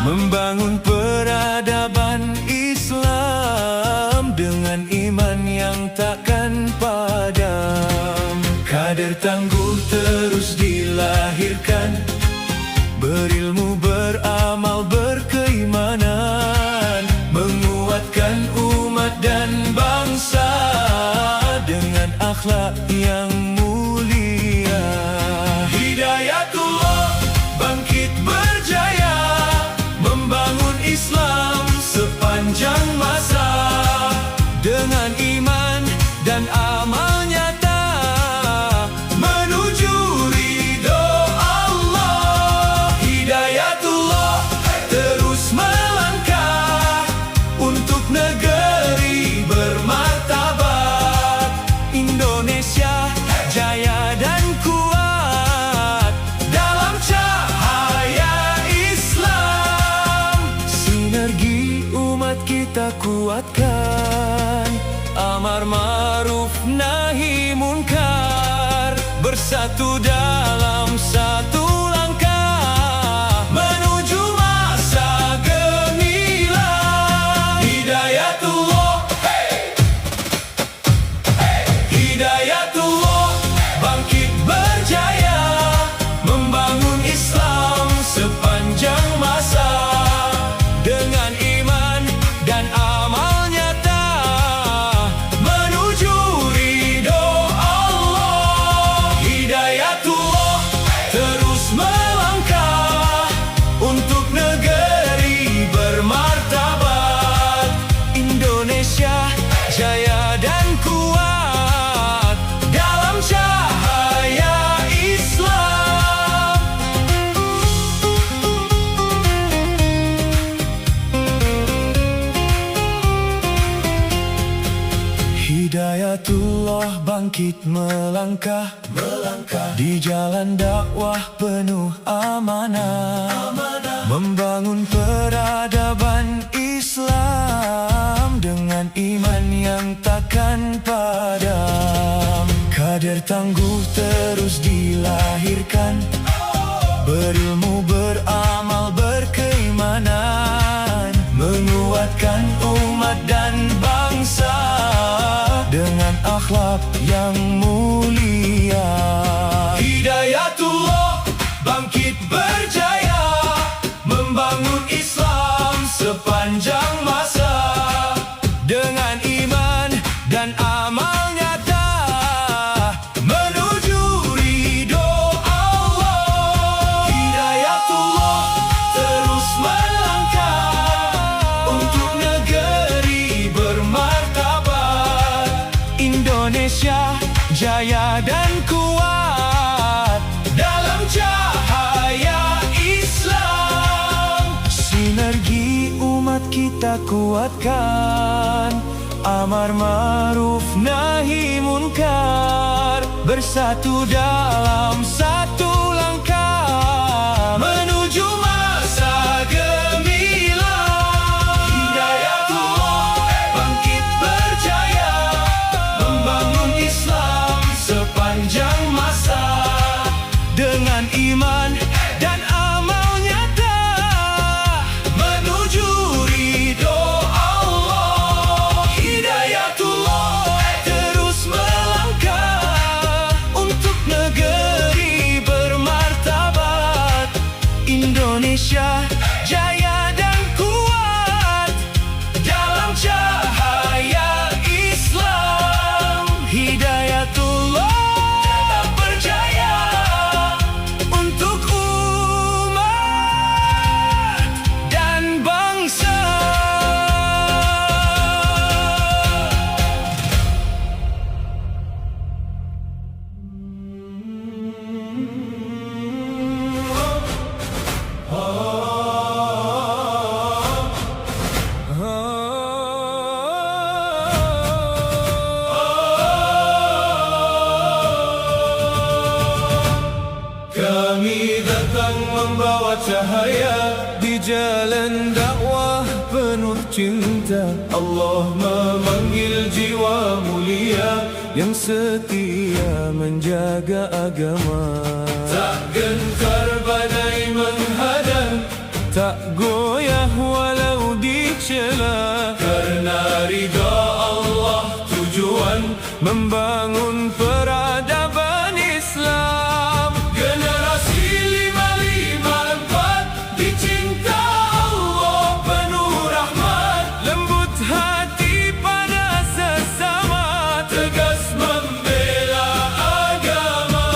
membangun peradaban Islam dengan iman yang takkan padam. Kader tangguh terus dilahirkan, berilmu, beramal, berkeimanan, menguatkan umat dan bangsa dengan akhlak yang mulia. Hidayatullah bangkit berjaya, membangun Islam sepanjang masa dengan iman dan amal nyata menuju ridho Allah. Hidayatullah terus melangkah untuk negeri bermartabat. Indonesia jaya dan kuat dalam cahaya Islam. Sinergi umat kita kuatkan, amar ma'ruf nahi munkar, bersatu dalam satu langkah menuju masa gemilang. Hidayatullah, Hidayatullah bangkit berjaya, membangun Islam sepanjang masa dengan iman dan amal nyata menuju ridho Allah. Hidayatullah terus melangkah untuk negeri bermartabat. Indonesia jaya dan kuat dalam cahaya Islam. Hidayatullah bangkit melangkah di jalan dakwah penuh amanah, membangun peradaban Islam dengan iman yang takkan padam. Kader tangguh terus dilahirkan, berilmu, beramal, berkeimanan, menguatkan umat dan bangsa dengan akhlak yang mulia. Hidayatullah bangkit berjaya, membangun Islam sepanjang masa dengan iman dan amal nyata menuju ridho Allah. Hidayatullah terus melangkah untuk negeri bermartabat. Indonesia jaya dan kuat dalam cahaya Islam. Sinergi umat kita kuatkan, amar ma'ruf nahi munkar, bersatu dalam satu langkah menuju masa gemilang. Hidayatullah bangkit berjaya, membangun Islam sepanjang masa dengan iman dan amal nyata menuju ridho Allah. Hidayatullah terus melangkah untuk negeri bermartabat. Indonesia jaya dan kuat dalam cahaya Islam. Hidayatullah tetap berjaya untuk umat dan bangsa. Kami datang membawa cahaya di jalan dakwah penuh cinta. Allah memanggil jiwa mulia yang setia menjaga agama. Tak gentar badai menghadang, tak goyah walau dicela. Karena ridha Allah tujuan membangun peradaban Islam. Generasi 554 dicinta Allah penuh rahmat, lembut hati pada sesama, tegas membela agama,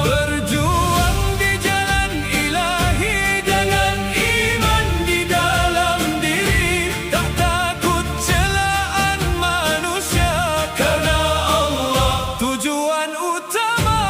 berjuang di jalan ilahi dengan iman di dalam diri, tak takut celaan manusia, karena Allah tujuan utama.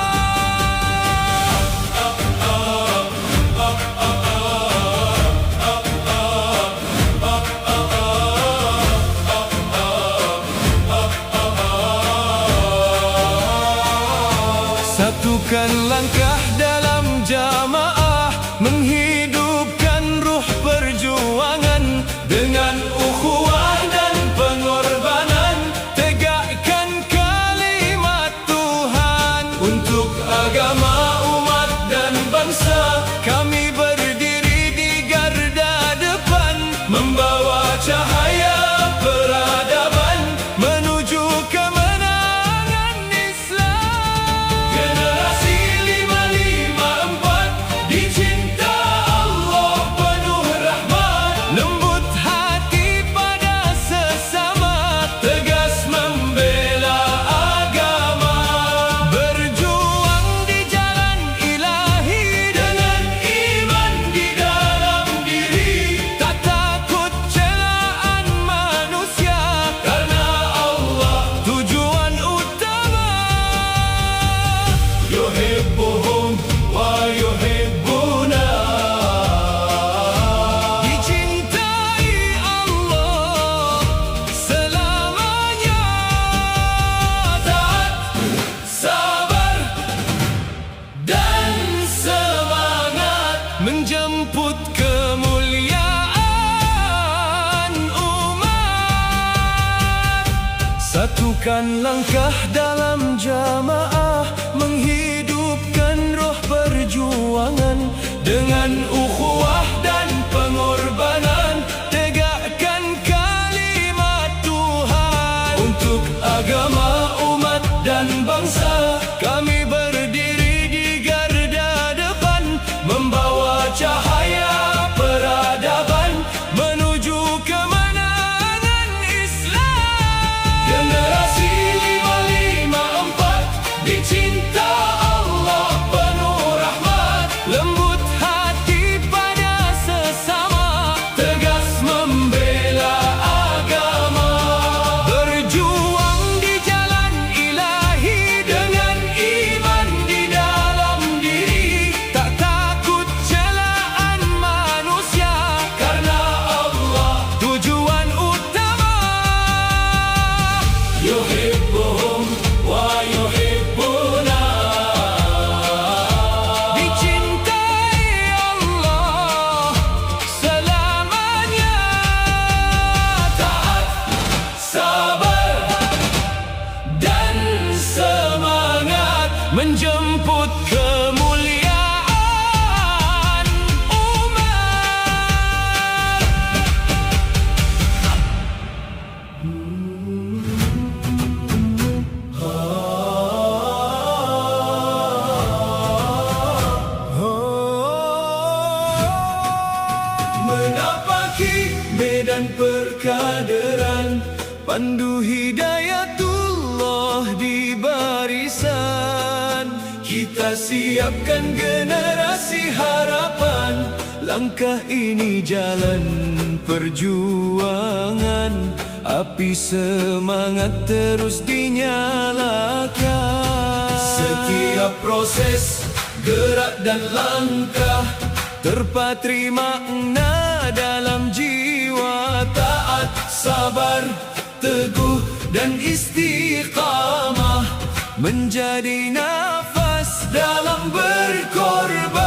Satukan langkah dalam jamaah, menghidupkan ruh perjuangan dengan ukhuwah dan pengorbanan, tegakkan kalimat Tuhan untuk agama, umat dan bangsa. Kami berdiri di garda depan, membawa cahaya peradaban menuju kemenangan Islam. Generasi 554 dicinta Allah penuh rahmat, lembut hati pada sesama, tegas membela agama, berjuang di jalan ilahi dengan iman di dalam diri, tak takut celaan manusia, karena Allah tujuan utama. Yuhibbuhum wa yuhibbuna, dicintai Allah selamanya, taat, sabar dan semangat menjemput kemuliaan umat. Satukan langkah dalam jamaah, menghidupkan roh perjuangan dengan ukhuwah dan pengorbanan, tegakkan kalimat Tuhan untuk agama, umat dan bangsa. Kami berdiri di garda depan, membawa cahaya peradaban menuju kemenangan Islam. Generasi 554 dicinta Allah penuh rahmat, lembut hati pada sesama, tegas membela agama, berjuang di jalan ilahi dengan iman di dalam diri, tak takut celaan manusia, karena Allah tujuan utama. Yuhibbuhum wa yuhibbuna, dicintai Allah selamanya, taat, sabar dan semangat menjemput kemuliaan umat. Menapaki medan perkaderan, pandu hidayatullah di barisan. Kita siapkan generasi harapan, langkah ini jalan perjuangan, api semangat terus dinyalakan. Setiap proses, gerak dan langkah terpatri makna dalam jiwa, taat, sabar, teguh dan istiqamah menjadi nafas dalam berkorban.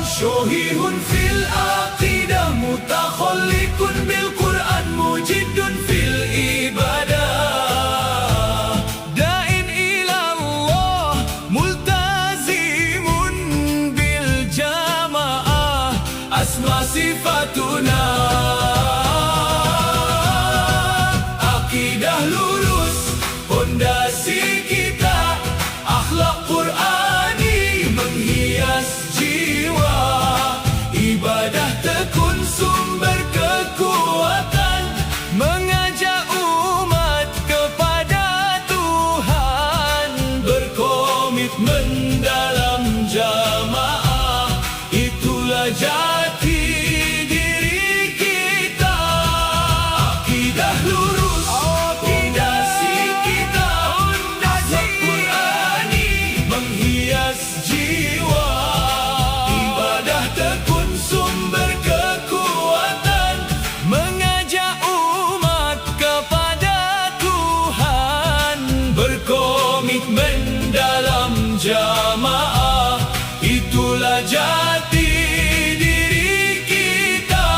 Syuhihun fil aqidah, mutakhallikun bil Quran, mujidun fil ibadah, da'in ilallah, multazimun bil jamaah, asma sifatuna. Akidah lurus, pondasi kita, akhlak Qur'ani menghias jiwa. Ibadah tekun sumber kekuatan, mengajak umat kepada Tuhan. Berkomitmen dalam jamaah, itulah jati diri kita. Akidah lurus, pondasi kita, akhlak Qur'ani menghias jiwa. Ibadah tekun sumber kekuatan, mengajak umat kepada Tuhan. Berkomitmen dalam jamaah, itulah jati diri kita.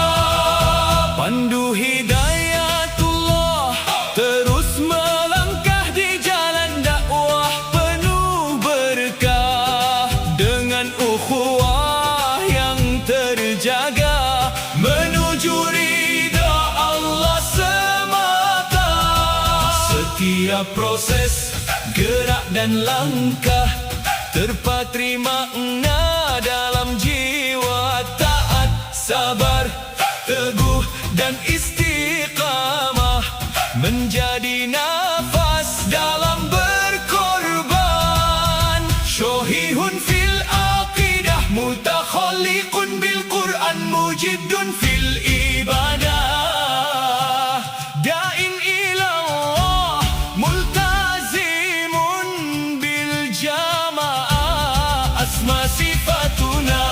Pandu hidayatullah, terus melangkah di jalan dakwah penuh berkah. Dengan ukhuwah yang terjaga, menuju ridha Allah semata. Setiap proses, gerak dan langkah, terpatri makna dalam jiwa. Taat, sabar, teguh dan istiqamah, menjadi nafas dalam berkorban. Syuhihun fil aqidah, mutakhalliqun bil Qur'an, mujiddun fil ibadah. Da'in ilallah, multazimun bil jamaah, asma sifatuna.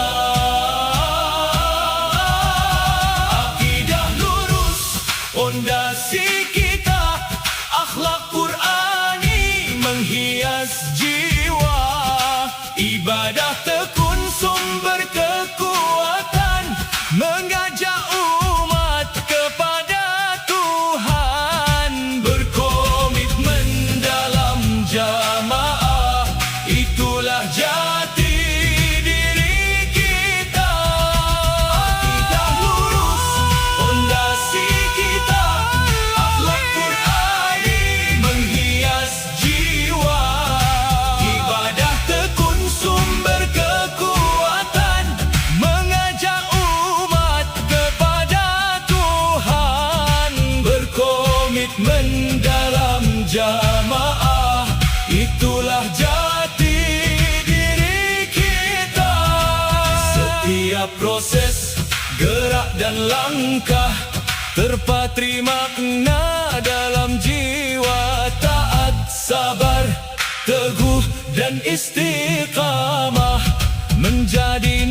Akidah lurus, pondasi kita, akhlak Qur'ani menghias jiwa. Ibadah tekun sumber kekuatan, mengajak umat kepada Tuhan. Berkomitmen dalam jamaah, itulah jati diri kita. Akidah lurus, pondasi kita, akhlak Qur'ani menghias jiwa. Ibadah tekun sumber kekuatan, mengajak umat kepada Tuhan. Berkomitmen dalam jamaah, itulah jati diri kita. Setiap proses, gerak dan langkah, terpatri makna dalam jiwa. Taat, sabar, teguh dan istiqamah, menjadi